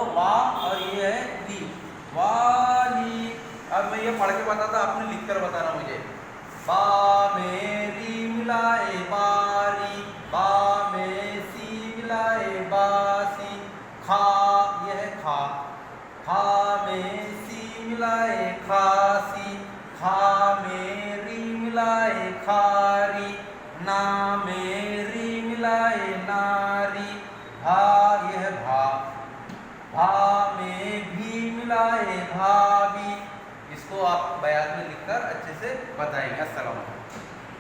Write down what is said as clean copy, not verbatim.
वा और ये है ली, वाली। अब मैं ये पढ़ के बताता, आपने लिख कर बताना मुझे। बा में री मिलाए बारी, बा में सी मिलाए बासी, खा ये है खा, खा में सी मिलाए खासी, खा में री मिलाए खारी, ना में री मिलाए नारी, भा ये है भा, भा में भी मिलाए भाभी। इसको आप बयान में लिखकर अच्छे से बताएंगे। अस्सलाम वालेकुम।